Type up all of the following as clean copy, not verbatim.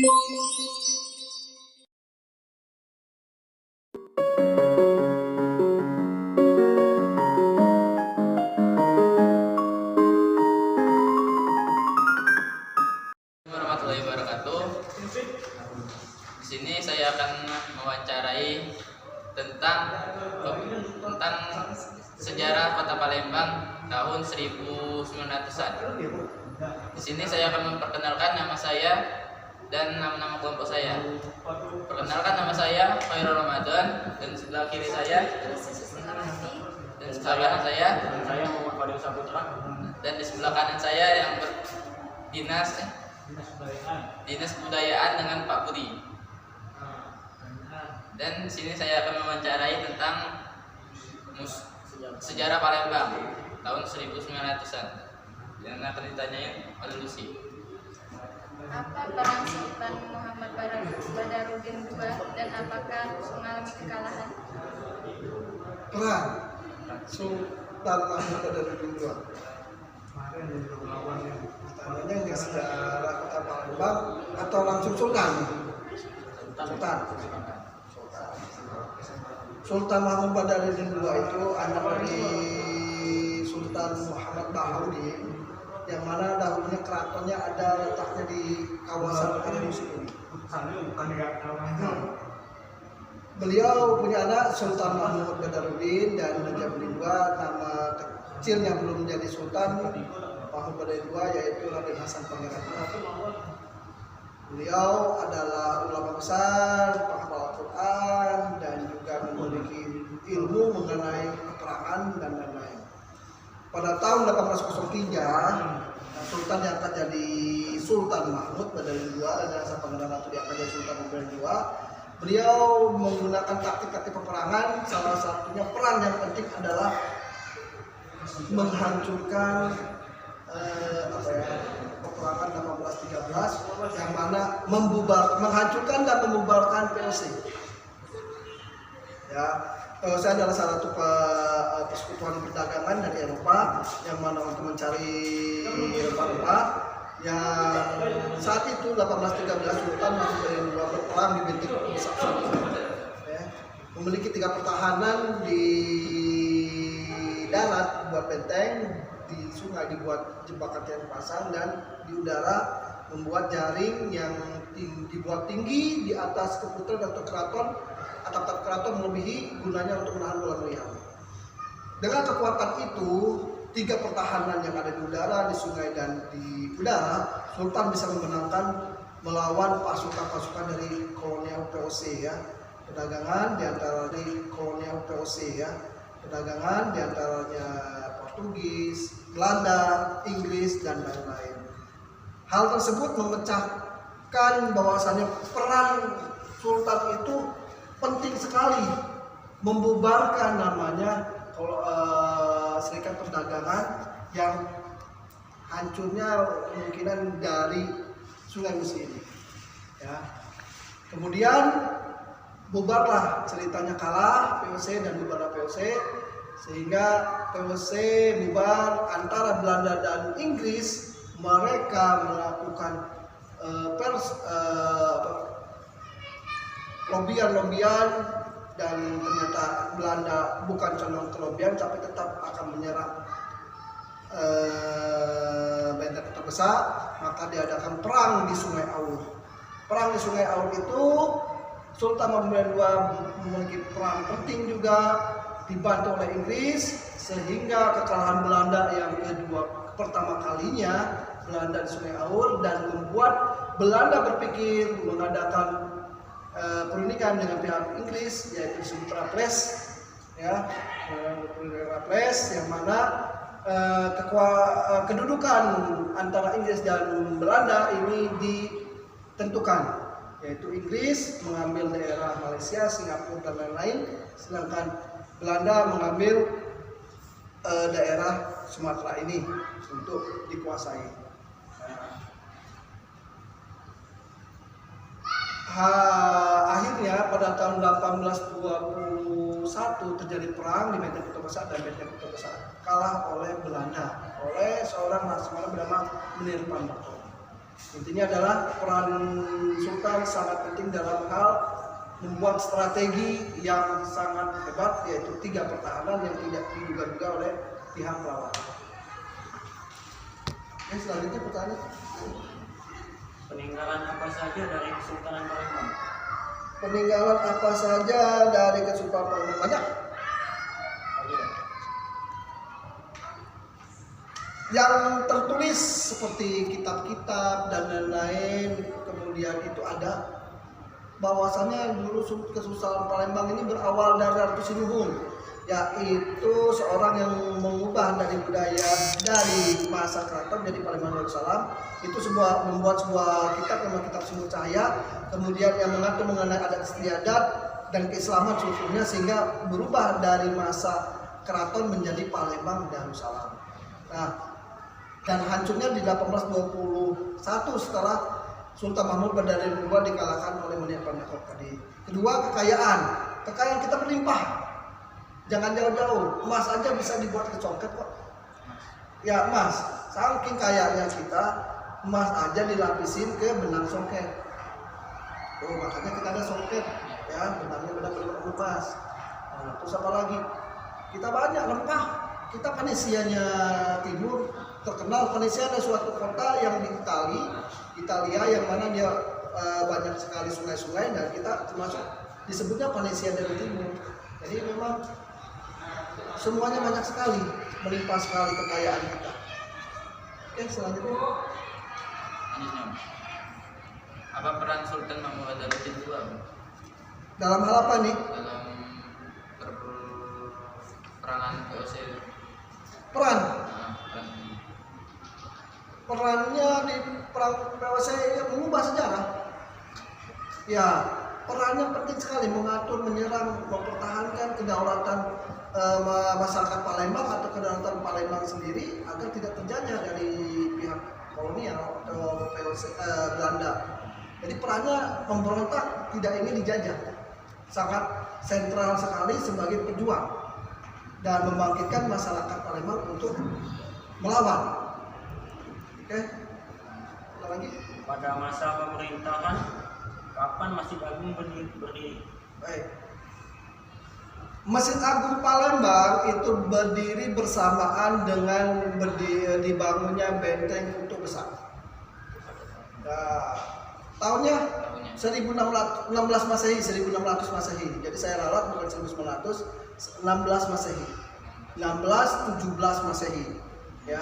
Warahmatullahi wabarakatuh. Di sini saya akan mewawancarai tentang sejarah Kota Palembang tahun 1900-an. Di sini saya akan memperkenalkan nama saya dan nama-nama kelompok saya. Perkenalkan, nama saya Khairul Ramadan, dan sebelah kiri saya dan sebelah kanan saya Muhammad Fadil Saputra, dan di sebelah kanan saya yang berdinas Dinas Kebudayaan dengan Pak Budi. Dan di sini saya akan mewawancarai tentang sejarah Palembang tahun 1900-an. Yang akan ditanyain oleh Lucy. Apa perang Sultan Muhammad Badarudin II dan apakah mengalami kekalahan? Perang Sultan Muhammad Badarudin II. Tanyanya nggak sejarah Kota Palembang atau langsung Sultan? Sultan Muhammad Badarudin II itu anak dari Sultan Muhammad Baharudin, yang mana dahulunya keratonnya ada letaknya di kawasan Andalusia ini. Beliau punya anak Sultan Muhammad Badarudin dan Najamuddin II. Nama kecilnya belum menjadi Sultan Muhammad Badarudin II yaitu Raden Hasan Pangeran. Beliau adalah ulama besar, penghafal Al-Quran, dan juga memiliki ilmu mengenai peperangan dan lain-lain. Pada tahun 1803, Sultan yang akan jadi Sultan Mahmud Badarudin II dan Hasan Pangeran Ratu yang akan jadi Sultan Badarudin II, beliau menggunakan taktik-taktik peperangan. Salah satunya peran yang penting adalah menghancurkan peperangan 1813, yang mana menghancurkan dan membubarkan VOC. Ya, VOC adalah salah satu persekutuan perdagangan dari Eropa yang mana untuk mencari rempah-rempah. Yang saat itu 1813 Sultan Badarudin II berperang di bintik ya, memiliki 3 pertahanan di darat buat benteng, di sungai dibuat jembatan yang pasang, dan di udara membuat jaring yang dibuat tinggi di atas keputaran atau keraton. Atap-atap keraton melebihi, gunanya untuk menahan bola meriam. Dengan kekuatan itu, 3 pertahanan yang ada di udara, di sungai dan di udara, Sultan bisa memenangkan melawan pasukan-pasukan dari kolonial VOC ya. Perdagangan di antara dari kolonial VOC ya. Perdagangan di antaranya Portugis, Belanda, Inggris, dan lain-lain. Hal tersebut memecahkan bahwasannya peran Sultan itu penting sekali, membubarkan namanya serikat perdagangan yang hancurnya kemungkinan dari Sungai Musi ini. Ya. Kemudian bubarlah, ceritanya kalah VOC dan bubarlah VOC, sehingga VOC bubar. Antara Belanda dan Inggris, mereka melakukan lobian, dan ternyata Belanda bukan condong ke lobian, tapi tetap akan menyerang benteng terbesar. Maka diadakan perang di Sungai Aur. Perang di Sungai Aur itu Sultan Muhammad II memiliki peran penting juga, dibantu oleh Inggris, sehingga kekalahan Belanda yang pertama kalinya Belanda di Sungai Aur, dan membuat Belanda berpikir mengadakan perundingan dengan pihak Inggris, yaitu Sumatera Place ya, yang mana kedudukan antara Inggris dan Belanda ini ditentukan, yaitu Inggris mengambil daerah Malaysia, Singapura, dan lain-lain, sedangkan Belanda mengambil daerah Sumatera ini untuk dikuasai. Akhirnya pada tahun 1821 terjadi perang di Benteng Kota Besar, dan Benteng Kota Besar kalah oleh Belanda, oleh seorang laksamana bernama Munir Pandako. Intinya adalah peran sultan sangat penting dalam hal membuat strategi yang sangat hebat, yaitu 3 pertahanan yang tidak diduga-duga oleh pihak lawan. Oke, selanjutnya pertanyaan. Peninggalan apa saja dari Kesultanan Palembang? Peninggalan apa saja dari Kesultanan Palembang? Banyak. Yang tertulis seperti kitab-kitab dan lain-lain, kemudian itu ada bahwasannya dulu Kesultanan Palembang ini berawal dari Ratu Sinuhun, yaitu seorang yang mengubah dari budaya dari masa keraton jadi Palembang Darussalam. Itu membuat sebuah kitab nama Kitab Sumber Cahaya, kemudian yang mengatur mengenai adat istiadat dan keislaman seluruhnya, sehingga berubah dari masa keraton menjadi Palembang Darussalam. Nah, dan hancurnya di 1821 setelah Sultan Mahmud Badarudin II dikalahkan oleh Meniar Pandakot tadi. Kedua, kekayaan kita berlimpah. Jangan jauh-jauh, emas aja bisa dibuat ke congket kok. Ya, emas. Saking kayanya kita, emas aja dilapisin ke benang songket. Oh, makanya kita ada songket, ya, benangnya benar-benar emas. Nah, terus apa lagi? Kita banyak rempah. Kita Venesianya Timur terkenal. Venesia ada suatu kota yang di Italia yang mana dia banyak sekali sungai-sungai, dan kita termasuk disebutnya Venesia dari Timur. Jadi memang semuanya banyak sekali, melimpah sekali kekayaan kita. Oke, selanjutnya. Apa peran Sultan Mahmud Badarudin II Dalam hal apa nih? dalam perangan VOC? Peran. Peran. Perannya di perang POC mengubah sejarah. Ya, perannya penting sekali, mengatur, menyerang, mempertahankan kedaulatan masyarakat Palembang atau kedaulatan Palembang sendiri agar tidak terjajah dari pihak kolonial atau POC Belanda. Jadi perannya memberontak, tidak ingin dijajah. Sangat sentral sekali sebagai pejuang dan membangkitkan masyarakat Palembang untuk melawan. Oke, ada lagi? Pada masa pemerintahan, kapan Masjid Agung berdiri? Baik. Masjid Agung Palembang itu berdiri bersamaan dengan dibangunnya benteng Kutub Besar. Nah, tahunnya 1600 Masehi, 1600 Masehi. Jadi saya ralat bukan 1900, 16 Masehi. 1617 Masehi. Ya.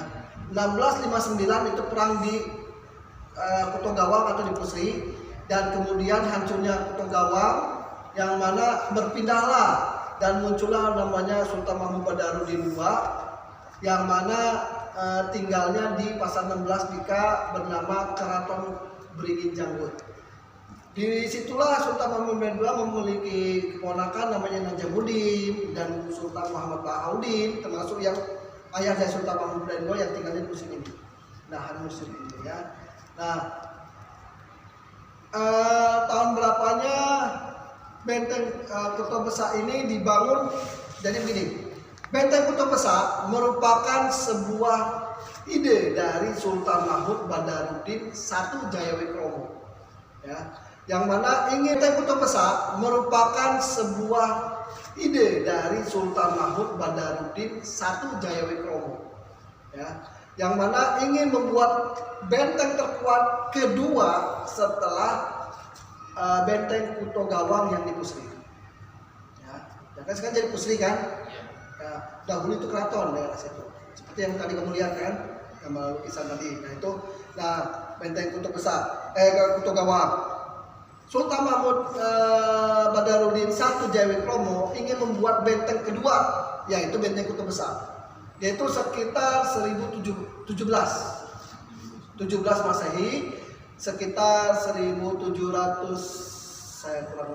1659 itu perang di Kuto Gawang atau di Pusri, dan kemudian hancurnya Kuto Gawang, yang mana berpindahlah dan muncullah namanya Sultan Mahmud Badarudin II, yang mana tinggalnya di Pasar 16 Bika bernama Keraton Beringin Janggut. Di situlah Sultan Mahmud Badarudin II memiliki keponakan namanya Najamuddin dan Sultan Muhammad Bahaudin, termasuk yang ayah dari Sultan Mahmud Badarudin II yang tinggalnya di musim ini. Nah, musim ini ya. Nah, tahun berapanya benteng Kuto Besar ini dibangun? Jadi begini, benteng Kuto Besar merupakan sebuah ide dari Sultan Mahmud Badarudin I Jayawikromo, ya, yang mana ingin benteng Kuto Besar merupakan sebuah ide dari Sultan Mahmud Badarudin I Jayawikromo, ya, yang mana ingin membuat benteng terkuat kedua setelah benteng Kuto Gawang yang di Pusri. Ya, kan sekarang jadi Pusri kan? Ya, dahulu itu keraton daerah situ. Seperti yang tadi kamu lihat kan, gambar lukisan tadi. Nah, benteng Kuto Besar, Kuto Gawang. Sultan Mahmud Badarudin I Jayawikromo ingin membuat benteng kedua, yaitu benteng Kuto Besar, yaitu sekitar 1717 Masehi, sekitar 1700, saya kurang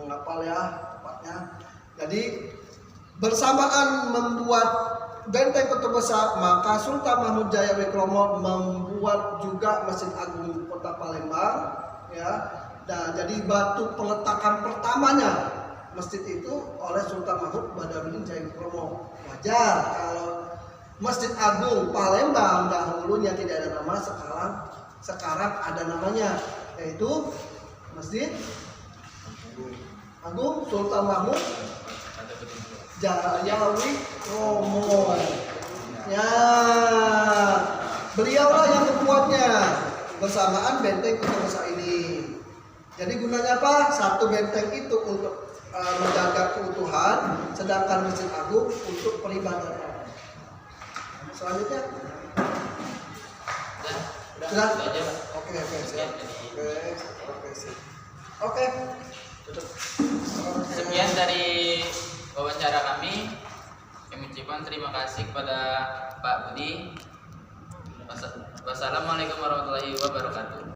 hafal ya tepatnya. Jadi bersamaan membuat benteng Kuto Besar, maka Sultan Mahmud Jayawikromo membuat juga Masjid Agung Kota Palembang, ya. Nah, jadi batu peletakan pertamanya masjid itu oleh Sultan Mahmud Badarudin Jayawikromo. Wajar kalau Masjid Agung Palembang dahulunya tidak ada nama, sekarang sekarang ada namanya, yaitu Masjid Agung Sultan Mahmud Jayawi Romo. Ya, beliaulah yang membuatnya bersamaan benteng Kota Besar ini. Jadi gunanya apa? Satu benteng itu untuk menjaga keutuhan, sedangkan Masjid Agung untuk peribadatan. Selanjutnya, Udah aja, Pak. Oke, siap. Oke. Tutup. Sekian dari wawancara kami. Kami ucapkan terima kasih kepada Pak Budi. Wassalamualaikum warahmatullahi wabarakatuh.